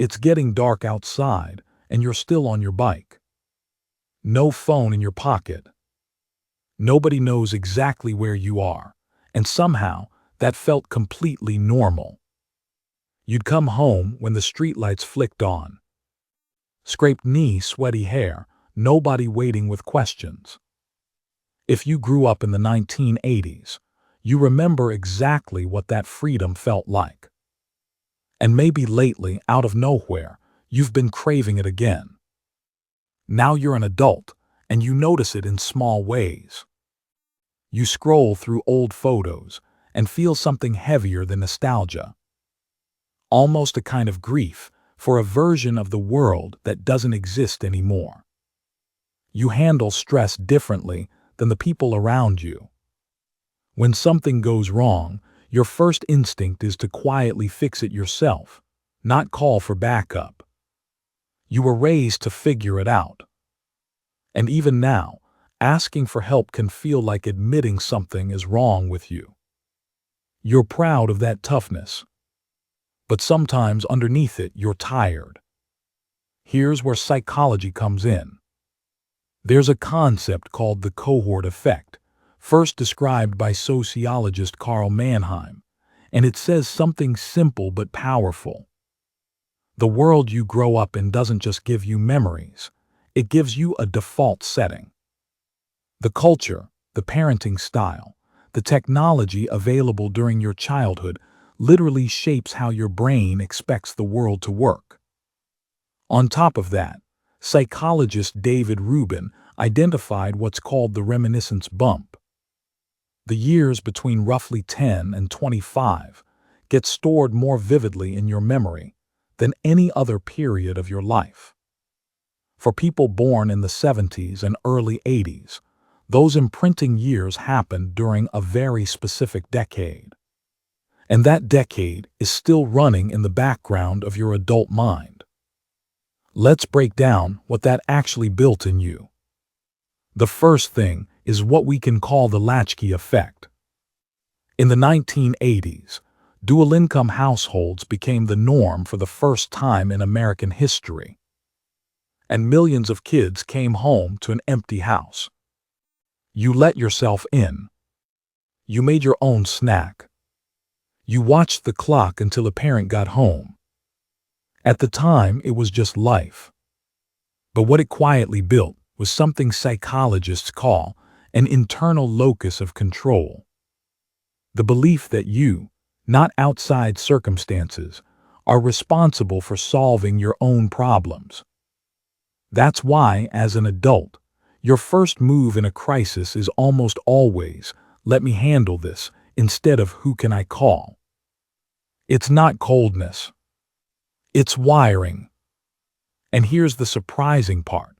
It's getting dark outside, and you're still on your bike. No phone in your pocket. Nobody knows exactly where you are, and somehow that felt completely normal. You'd come home when the streetlights flicked on. Scraped knee, sweaty hair, nobody waiting with questions. If you grew up in the 1980s, you remember exactly what that freedom felt like. And maybe lately, out of nowhere, you've been craving it again. Now you're an adult, and you notice it in small ways. You scroll through old photos and feel something heavier than nostalgia. Almost a kind of grief for a version of the world that doesn't exist anymore. You handle stress differently than the people around you. When something goes wrong, your first instinct is to quietly fix it yourself, not call for backup. You were raised to figure it out. And even now, asking for help can feel like admitting something is wrong with you. You're proud of that toughness. But sometimes underneath it, you're tired. Here's where psychology comes in. There's a concept called the cohort effect, first described by sociologist Karl Mannheim, and it says something simple but powerful. The world you grow up in doesn't just give you memories, it gives you a default setting. The culture, the parenting style, the technology available during your childhood literally shapes how your brain expects the world to work. On top of that, psychologist David Rubin identified what's called the reminiscence bump. The years between roughly 10 and 25 get stored more vividly in your memory than any other period of your life. For people born in the 70s and early 80s, those imprinting years happened during a very specific decade. And that decade is still running in the background of your adult mind. Let's break down what that actually built in you. The first thing is what we can call the latchkey effect. In the 1980s, dual-income households became the norm for the first time in American history. And millions of kids came home to an empty house. You let yourself in. You made your own snack. You watched the clock until a parent got home. At the time, it was just life. But what it quietly built was something psychologists call an internal locus of control. The belief that you, not outside circumstances, are responsible for solving your own problems. That's why, as an adult, your first move in a crisis is almost always, "Let me handle this," instead of "Who can I call?" It's not coldness. It's wiring. And here's the surprising part.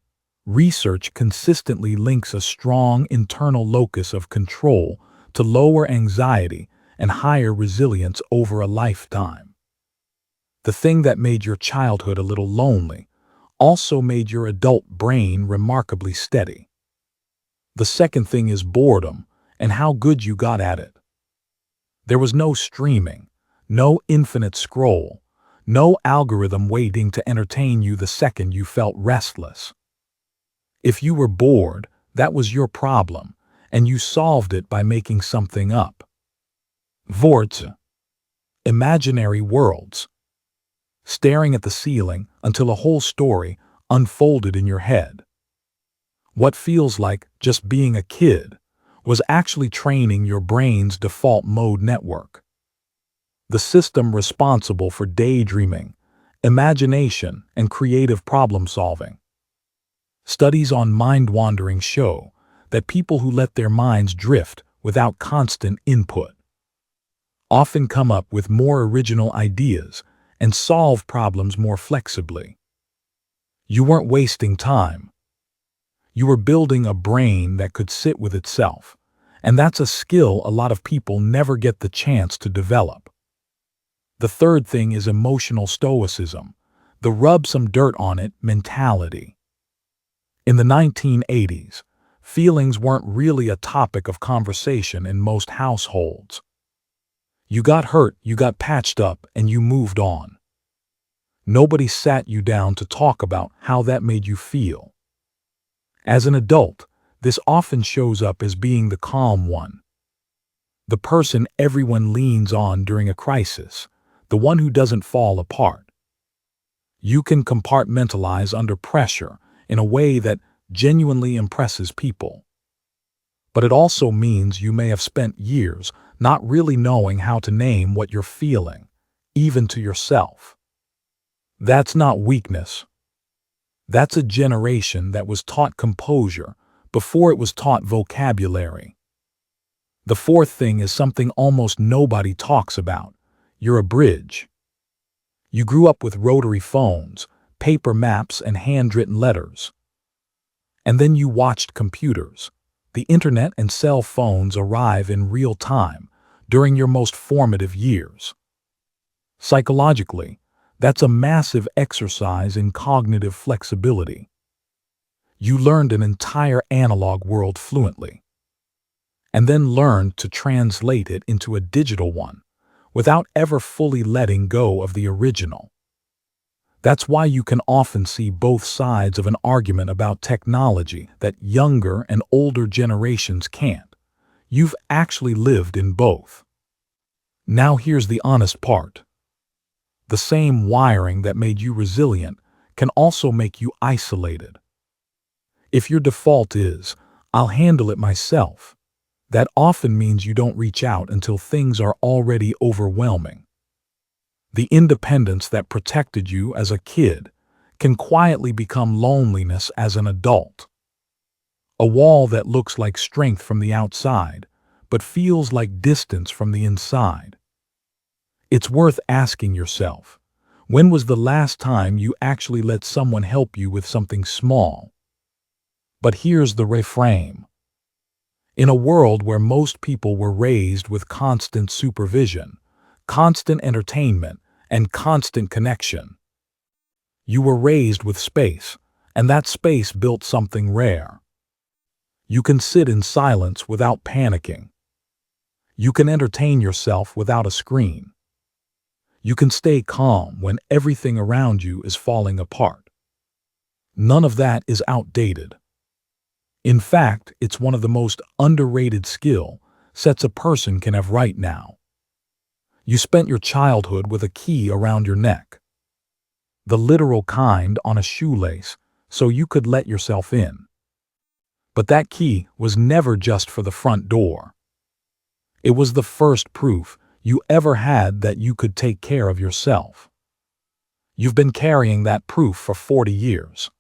Research consistently links a strong internal locus of control to lower anxiety and higher resilience over a lifetime. The thing that made your childhood a little lonely also made your adult brain remarkably steady. The second thing is boredom and how good you got at it. There was no streaming, no infinite scroll, no algorithm waiting to entertain you the second you felt restless. If you were bored, that was your problem, and you solved it by making something up. Worts, imaginary worlds. Staring at the ceiling until a whole story unfolded in your head. What feels like just being a kid was actually training your brain's default mode network. The system responsible for daydreaming, imagination, and creative problem solving. Studies on mind-wandering show that people who let their minds drift without constant input often come up with more original ideas and solve problems more flexibly. You weren't wasting time. You were building a brain that could sit with itself, and that's a skill a lot of people never get the chance to develop. The third thing is emotional stoicism, the rub some dirt on it mentality. In the 1980s, feelings weren't really a topic of conversation in most households. You got hurt, you got patched up, and you moved on. Nobody sat you down to talk about how that made you feel. As an adult, this often shows up as being the calm one, the person everyone leans on during a crisis, the one who doesn't fall apart. You can compartmentalize under pressure in a way that genuinely impresses people. But it also means you may have spent years not really knowing how to name what you're feeling, even to yourself. That's not weakness. That's a generation that was taught composure before it was taught vocabulary. The fourth thing is something almost nobody talks about. You're a bridge. You grew up with rotary phones, paper maps, and handwritten letters. And then you watched computers, the internet and cell phones arrive in real time during your most formative years. Psychologically, that's a massive exercise in cognitive flexibility. You learned an entire analog world fluently, and then learned to translate it into a digital one without ever fully letting go of the original. That's why you can often see both sides of an argument about technology that younger and older generations can't. You've actually lived in both. Now here's the honest part. The same wiring that made you resilient can also make you isolated. If your default is, "I'll handle it myself," that often means you don't reach out until things are already overwhelming. The independence that protected you as a kid can quietly become loneliness as an adult. A wall that looks like strength from the outside, but feels like distance from the inside. It's worth asking yourself, when was the last time you actually let someone help you with something small? But here's the reframe. In a world where most people were raised with constant supervision, constant entertainment, and constant connection, you were raised with space, and that space built something rare. You can sit in silence without panicking. You can entertain yourself without a screen. You can stay calm when everything around you is falling apart. None of that is outdated. In fact, it's one of the most underrated skill sets a person can have right now. You spent your childhood with a key around your neck. The literal kind on a shoelace, so you could let yourself in. But that key was never just for the front door. It was the first proof you ever had that you could take care of yourself. You've been carrying that proof for 40 years.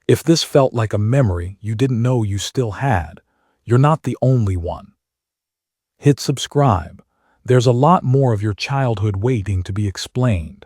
If this felt like a memory you didn't know you still had, you're not the only one. Hit subscribe. There's a lot more of your childhood waiting to be explained.